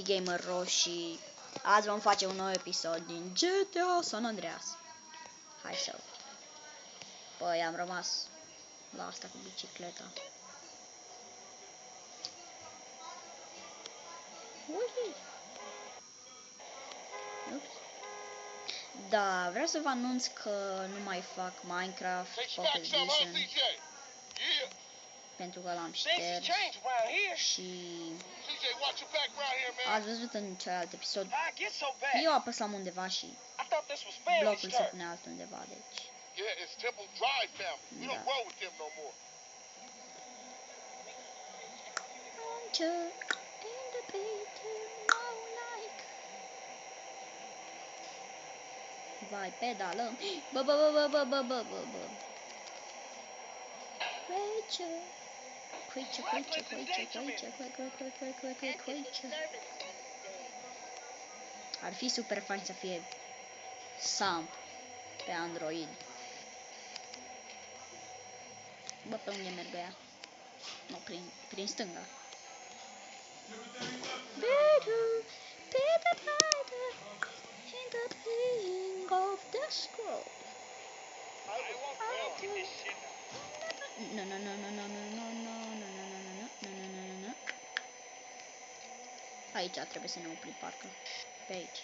Gamer Ro și azi vom face un nou episod din GTA San Andreas. Hai să... Păi, am rămas la asta cu bicicleta. Ui! Ups. Da, vreau să vă anunț că nu mai fac Minecraft Pocket Edition pentru că l-am șters și ați văzut în celălalt episod, eu apăsam undeva și blocul se pune altundeva, deci da. Vai, pedalăm. Bă. Coice. Ar fi super fain să fie Sam pe Android. Bă, pe unde merg ea? Nu, prin stânga. Of the scroll. No. Aici trebuie să ne oprim, parcă. Pe aici.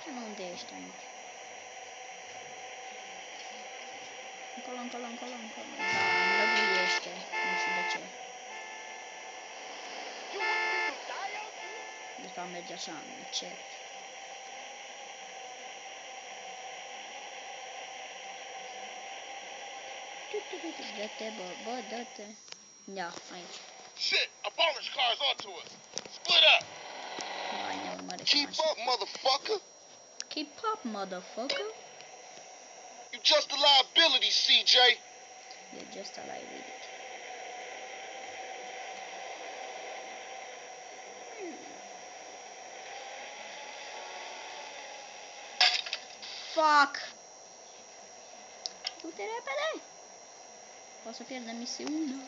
Unde ești aici? Încolo. Da, înlăguiește. Nu știu de ce. De fapt merge așa, încet. Dă-te, bă, dă-te. Ia, aici. Shit, a bonus car's onto us. Split up. Vai, ne urmărește Keep up, motherfucker. Keep up, motherfucker. You just a liability, CJ. You're just a liability. Fuck! Du-te repede! O să pierdem misiunea.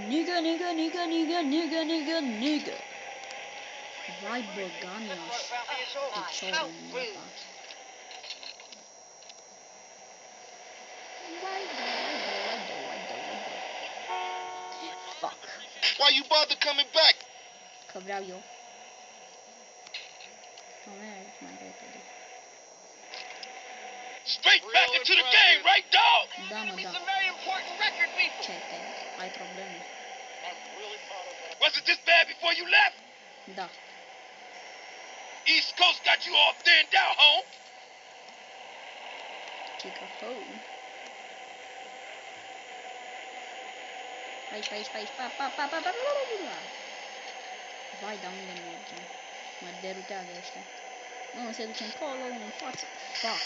Nigga. Vai, băganiaș. Piciorul meu, Fuck. Why you bother coming back? Că vreau eu. Mergi mai repede. Straight back into the game, right, dog? Da, mă, da. Ce te? Ai probleme? Wasn't this bad before you left? Da. East Coast got you all thinned out, home. Chica home. Aici. Pa. Vai, da unde mergem? Mă derutează ăștia. Unul se duce încolo, unul în față. Fuck.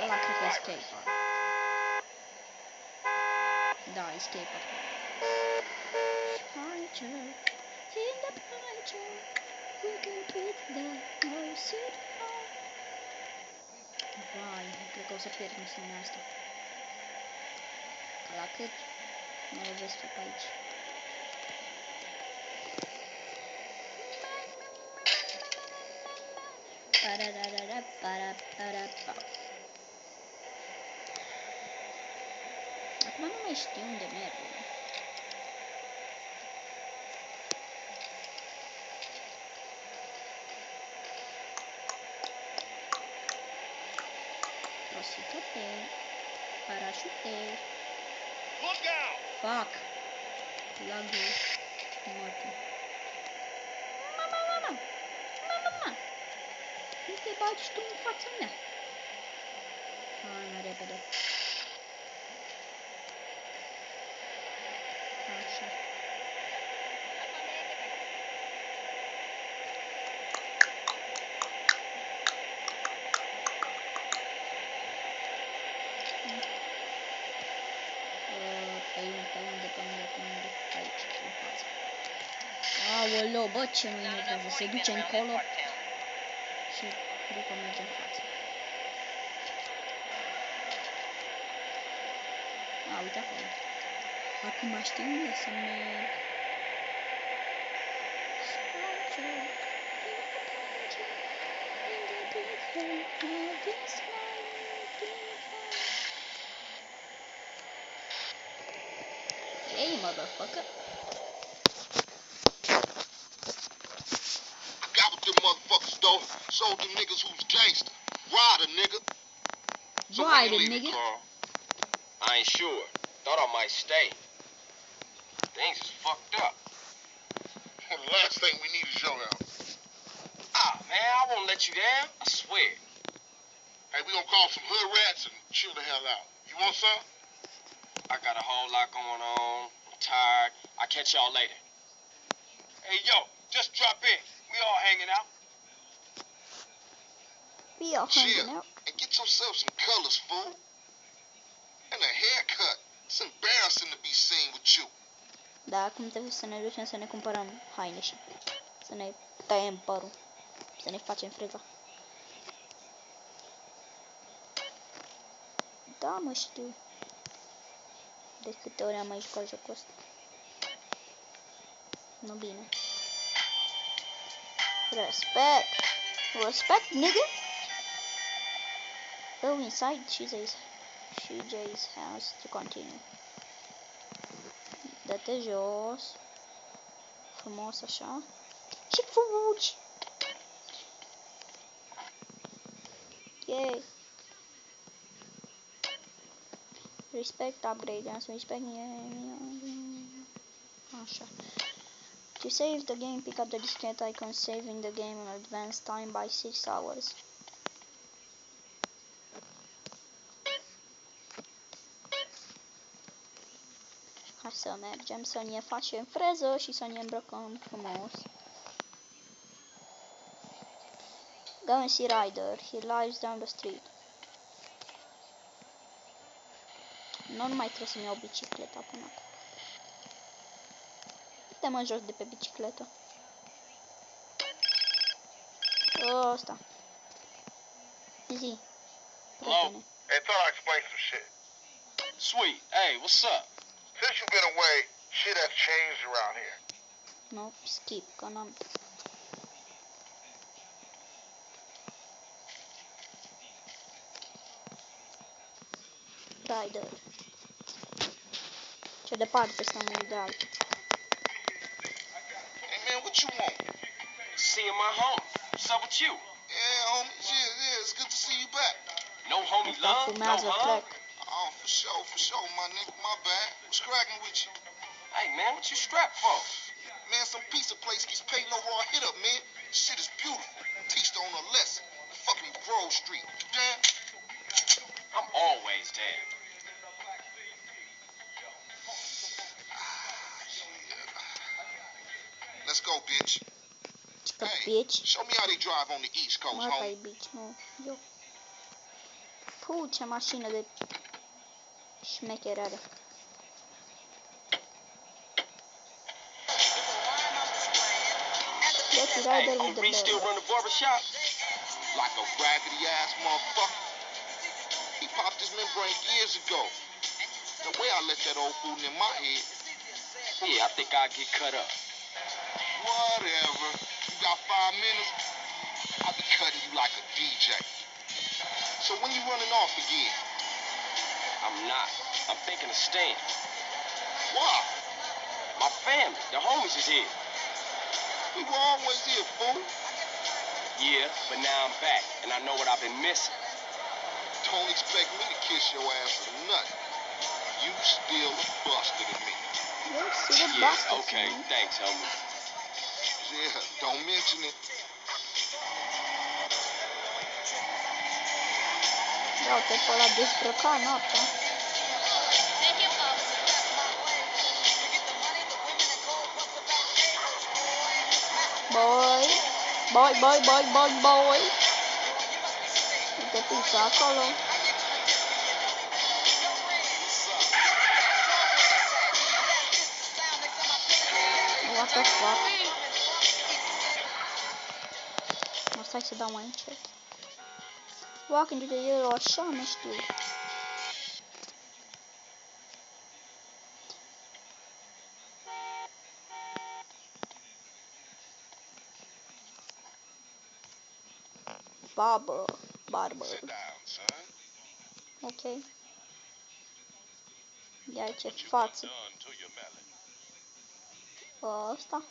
Ăla cred că escape. Da, escape acum. In the puncher, we can beat the mercy. Vai, cred că o să pierd misiunea asta. Că la cât mă lovesc pe aici. Acum nu mai știu unde merg. Rosicote, parașute. Fuck. Lagul morții. Mama. Nu te bagi tu în fața mea. Hai mai repede. Așa. Pe unde? Aici, în față. Aoleu, bă, ce mă enervează. Se duce încolo. Și după mergem în față. A, uite acolo. Acum știu unde să merg. Hey, motherfucker. Got with them motherfuckers though. Sold them niggas who's gangster. Rider, nigga. So when Rider, you leaving, nigga. Carl? I ain't sure. Thought I might stay. Things is fucked up. Well, the last thing we need is your help. Ah, man, I won't let you down. I swear. Hey, we gonna call some hood rats and chill the hell out. You want some? I got a whole lot going on. I'm tired. I'll catch y'all later. Hey, yo, just drop in. We all hanging out. We are hanging Chill out. and get yourself some colors, fool. And a haircut. It's embarrassing to be seen with you. Da, acum trebuie să ne ducem să ne cumpărăm haine și să ne tăiem părul. Să ne facem freza. Da, mă știu. De câte ori am mai jucat jocul ăsta. Nu bine. Respect. Respect, nigga. Go inside CJ's house to continue. Dă-te jos. Frumos așa. Și fugi. Yay. Respect upgrade and respect. Așa. To save the game, pick up the diskette icon, saving the game in advance time by 6 hours. Hai să mergem să ne facem freză și să ne îmbrăcăm frumos. Go and see Ryder. He lives down the street. Nu mai trebuie să-mi iau bicicleta până acum. Dă-mă jos de pe bicicletă. Ăsta. Zi. Prietene. Hey, thought I'd explain some shit. Sweet. Hey, what's up? Since you've been away, shit has changed around here. No, skip, că n-am... Ryder. Ce departe stăm unul de altul. Hey, man, what you want? Seeing my home. What's up with you? Yeah, homie. Yeah, it's good to see you back. No homie Asta love? No fumează hug? crack. Oh, for sure, my nigga. My bad. What's cracking with you? Hey, man, what you strapped for? Man, some pizza place keeps paying no raw hit up, man. Shit is beautiful. Teach the owner a lesson. Fucking Grove Street. You down? I'm always there. Let's go, bitch. Că Hey, bitch. show me how they drive on the East Coast, Mă, homie. ai bitch, nu. Eu. Puh, ce mașină de șmecher are. Let's Hey, Ryder with Uncle the Reese still bell. run the barbershop? Like a raggedy ass motherfucker. He popped his membrane years ago. The way I let that old fool in my head. Yeah, I think I'll get cut up. Whatever. You got 5 minutes? I'll be cutting you like a DJ. So when you running off again? I'm not. I'm thinking of staying. Why? My family, the homies is here. We were always here, fool. Yeah, but now I'm back, and I know what I've been missing. Don't expect me to kiss your ass for nothing. You still a buster to me. Let's see the Yeah, bastards, okay, man. thanks, homie. Yeah, don't mention it. Ia uite pe ăla dezbrăcat noaptea. Boy. Boy, boy, boy, boy, boy. Uite pizza acolo. What the fuck? Mă Stai să dau mai încet. Walk into the yellow, așa, nu știu. Barbă. Sit down, son. Ok. Ia ce What you față. done to your melon? Ăsta.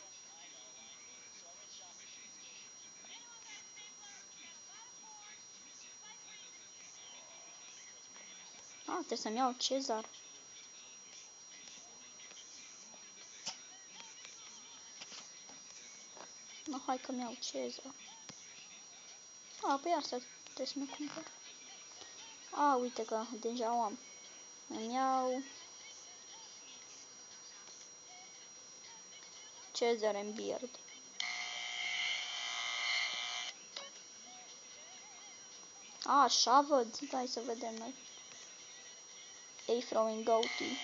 Trebuie să-mi iau Cezar. No, hai că-mi iau Cezar. Păi asta trebuie să mă cumpăr. Uite că deja o am. Îmi iau Cezar and Beard. Așa văd. Hai să vedem noi. Afro and Goatee.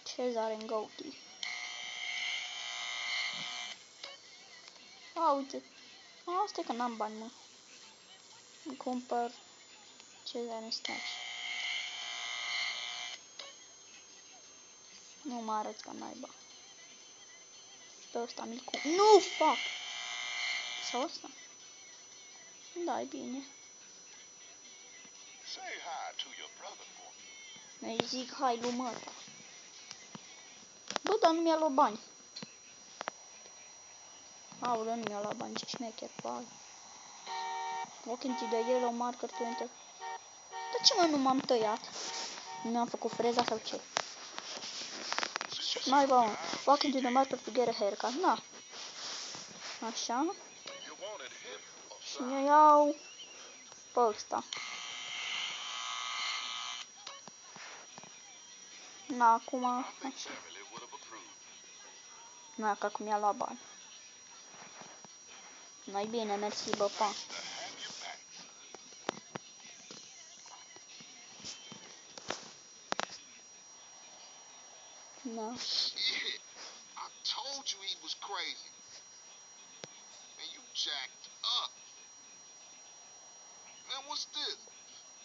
Cezar and Goatee. Uite. Asta e că n-am bani, mă. Îmi cumpăr Cezar and Snatch. Nu mă arăt ca naiba. Pe ăsta mi-l cumpăr. Nu, fuck! Sau ăsta? Da, e bine. Say hi to your brother for me. Mi-ai zic, hai, luăm ăsta. Bă, dar nu mi-a luat bani. Aoleu, nu mi-a luat bani, ce șmecher, pai. Walk into the yellow marker to enter. De ce, mă, nu m-am tăiat? Nu mi-am făcut freza sau ce? Mai bă, walk into the marker to get a haircut. Na. Așa. You wanted him or Și mi iau pe ăsta. Na, acum... Așa. family would have approved. Na, că acum mi-a luat bani. Mai bine, mersi, bă, pa. To have you back. Na. Shit. I told you he was crazy. Man, you jacked up. Man, what's this?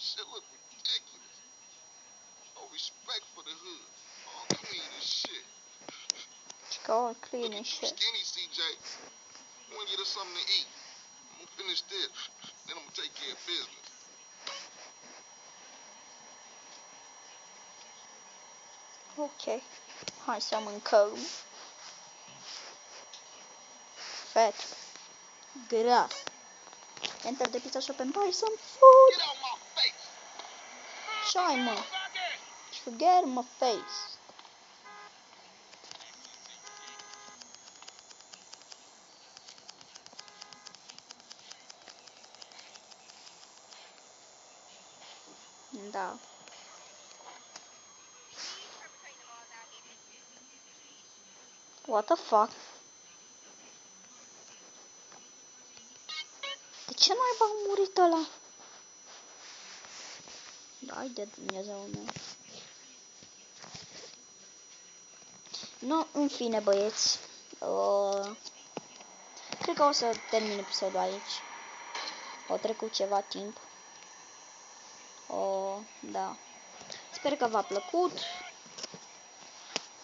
Shit look ridiculous. No respect for the hood. All clean as shit. Și că all clean Look and at you shit. skinny, CJ. I want to get us something to eat. I'm gonna finish this. Then I'm gonna take care of business. Ok. Hai să mâncăm. Fat. Gras. Enter the pizza shop and buy some food. Get out my face! Ce ai, mă? Forget my face. Da. What the fuck? De ce naiba a murit ăla? Hai de Dumnezeu meu. Nu, în fine, băieți. Cred că o să termin episodul aici. O trecut ceva timp. Da. Sper că v-a plăcut.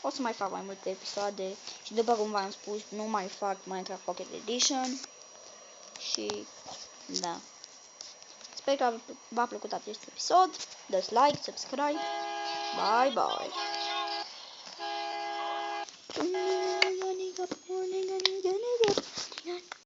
O să mai fac mai multe episoade. Și după cum v-am spus, nu mai fac Minecraft Pocket Edition. Și da. Sper că v-a plăcut acest episod. Dați like, subscribe. Bye bye.